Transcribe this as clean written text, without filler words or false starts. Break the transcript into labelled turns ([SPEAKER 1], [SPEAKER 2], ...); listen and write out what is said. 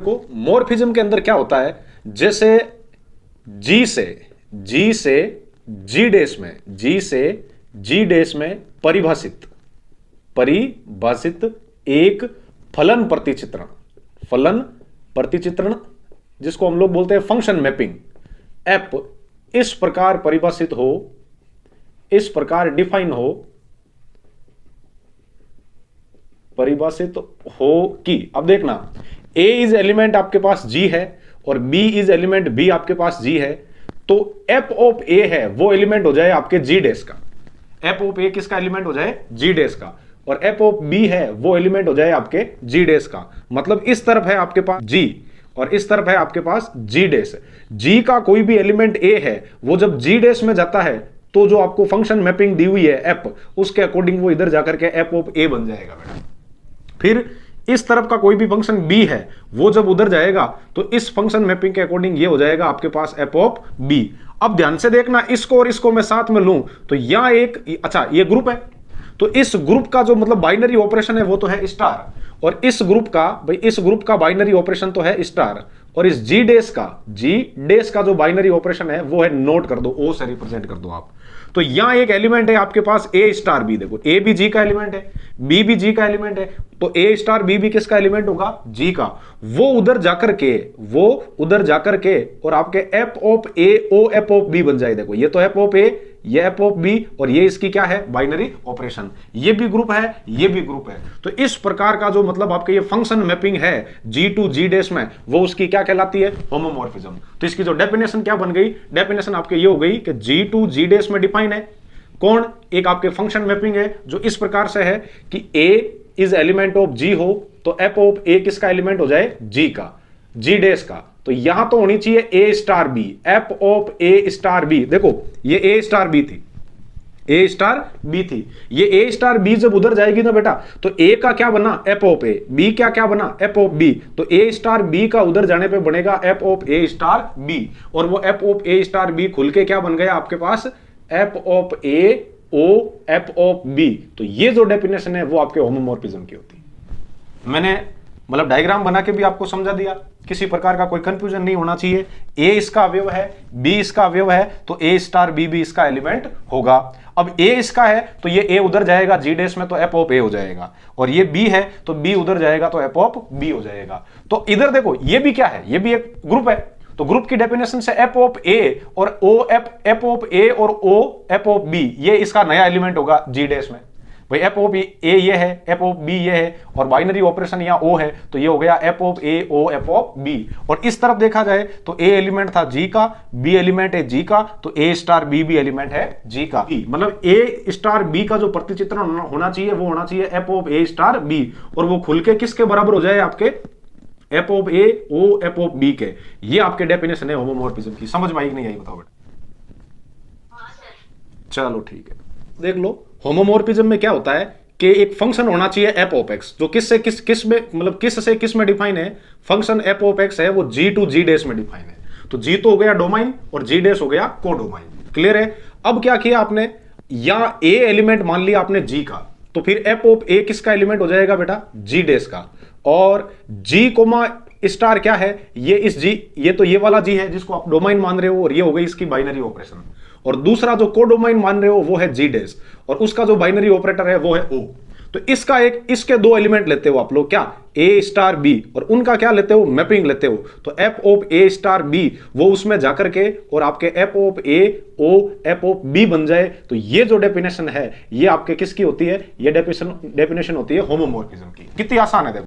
[SPEAKER 1] को मॉर्फिज्म के अंदर क्या होता है, जैसे जी से जी डैश में परिभाषित एक फलन प्रतिचित्रण जिसको हम लोग बोलते हैं फंक्शन मैपिंग एप इस प्रकार परिभाषित हो, इस प्रकार डिफाइन हो, परिभाषित हो कि अब देखना A इज एलिमेंट आपके पास G है और B इज एलिमेंट B आपके पास G है, तो F ऑफ A है वो एलिमेंट हो जाए आपके G डैश का, F ऑफ A किसका एलिमेंट हो जाए G डैश का, और F ऑफ B है वो एलिमेंट हो जाए आपके G डैश का। मतलब इस तरफ है आपके पास G और इस तरफ है आपके पास G डैश। G का कोई भी एलिमेंट A है वो जब G डैश में जाता है तो जो आपको फंक्शन मैपिंग दी हुई है F, उसके अकॉर्डिंग वो इधर जाकर के F ऑफ A बन जाएगा बेटा। फिर इस तरफ का कोई भी फंक्शन B है वो जब उधर जाएगा तो इस फंक्शन मैपिंग के अकॉर्डिंग ये हो जाएगा आपके पास F ऑफ B। अब ध्यान से देखना, इसको और इसको मैं साथ में लूं तो यहां एक, अच्छा ये ग्रुप है, तो इस ग्रुप का जो मतलब बाइनरी ऑपरेशन है वो तो है स्टार, और इस ग्रुप का बाइनरी ऑपरेशन तो है स्टार, और इस जी डैश का जो बाइनरी ऑपरेशन है वो है नोट कर दो, ओ से रिप्रेजेंट कर दो आप। तो यहां एक एलिमेंट है आपके पास ए स्टार बी, देखो ए भी जी का एलिमेंट है, बी भी जी का एलिमेंट है, तो ए स्टार बी भी किसका एलिमेंट होगा जी का। वो उधर जाकर के और आपके F of A O F of B बन जाए। देखो ये तो एफ ऑफ ए, ये एफ ऑफ बी, और ये इसकी क्या है बाइनरी ऑपरेशन, ये भी ग्रुप है, ये भी ग्रुप है। तो इस प्रकार का जो मतलब आपके ये फंक्शन मैपिंग है जी टू जी डैश में, वो उसकी क्या कहलाती है होमोमॉर्फिज्म। तो इसकी जो डेफिनेशन क्या बन गई, डेफिनेशन आपके ये हो गई कि जी टू जी डैश में डिफाइन है कौन, एक आपके फंक्शन मैपिंग है जो इस प्रकार से है कि ए इज एलिमेंट ऑफ जी हो तो एफ ऑफ ए किसका एलिमेंट हो जाए जी का, जी डैश का। तो यहां तो होनी चाहिए A star B, F of A star B. देखो ये ए स्टार बी थी, ए स्टार बी थी, ये ए स्टार बी जब उधर जाएगी ना बेटा तो ए का क्या बना एफ ऑफ ए, बी क्या बना एफ ऑफ बी, तो ए स्टार बी का उधर जाने पे बनेगा F of A star B, और वो F of A star B खुल के क्या बन गया आपके पास F of A O F of B. तो ये जो डेफिनेशन है वो आपके होमोमॉर्फिज्म की होती है। मैंने मतलब डायग्राम बना के भी आपको समझा दिया, किसी प्रकार का कोई कंफ्यूजन नहीं होना चाहिए। ए इसका अवयव है, बी इसका अवयव है, तो ए स्टार बी भी इसका एलिमेंट होगा। अब ए इसका है तो ये ए उधर जाएगा जी डैश में तो एफ ऑफ ए हो जाएगा, और ये बी है तो बी उधर जाएगा तो एफ ऑफ बी हो जाएगा। तो इधर देखो ये भी क्या है, ये भी एक ग्रुप है, तो ग्रुप की डेफिनेशन से एफ ऑफ ए और ओ एफ ऑफ ए और ओ एफ ऑफ बी ये इसका नया एलिमेंट होगा जी डैश में। भाई एफ ऑफ ए ये है, एफ ऑफ बी ये है, और बाइनरी ऑपरेशन यहाँ ओ है तो ये हो गया F of A O F of B. और इस तरफ देखा जाए तो ए एलिमेंट था जी का, बी एलिमेंट है जी का, तो ए स्टार बी भी एलिमेंट है जी का। मतलब ए स्टार बी का जो प्रतिचित्रण होना चाहिए वो होना चाहिए F of A star B, और वो खुल के किसके बराबर हो जाए आपके F of A O F of B के। ये आपके डेफिनेशन है होमोमॉर्फिज्म की। समझ में आई कि नहीं आई बताओ बेटा? चलो ठीक है, देख लो होमोमॉर्फिज्म में क्या होता है कि एक फंक्शन होना चाहिए एफ ऑफ एक्स जो किस में मतलब किस में डिफाइन है, फंक्शन एफ ऑफ एक्स है वो जी टू जी डैश में डिफाइन है। तो जी तो हो गया डोमाइन और जी डैश हो गया कोडोमाइन। क्लियर है? अब क्या किया आपने, या ए एलिमेंट मान लिया आपने जी का, तो फिर एफ ऑफ ए किसका एलिमेंट हो जाएगा बेटा जी डैश का, और जी कोमा स्टार क्या है, ये इस जी, ये तो ये वाला जी है जिसको आप डोमाइन मान रहे हो, और ये हो गई इसकी बाइनरी ऑपरेशन, और दूसरा जो कोडोमाइन मान रहे हो वो है जी डैश, और उसका जो बाइनरी ऑपरेटर है वो है ओ। तो इसका इसके दो एलिमेंट लेते हो आप लोग, क्या ए स्टार बी, और उनका क्या लेते हो मैपिंग लेते हो, तो F of A star B वो उसमें जाकर के और आपके F of A O F of B बन जाए। तो ये जो डेफिनेशन है ये आपके किसकी होती है, ये डेफिनेशन होती है होमोमॉर्फिज्म की। कितनी आसान है देखो।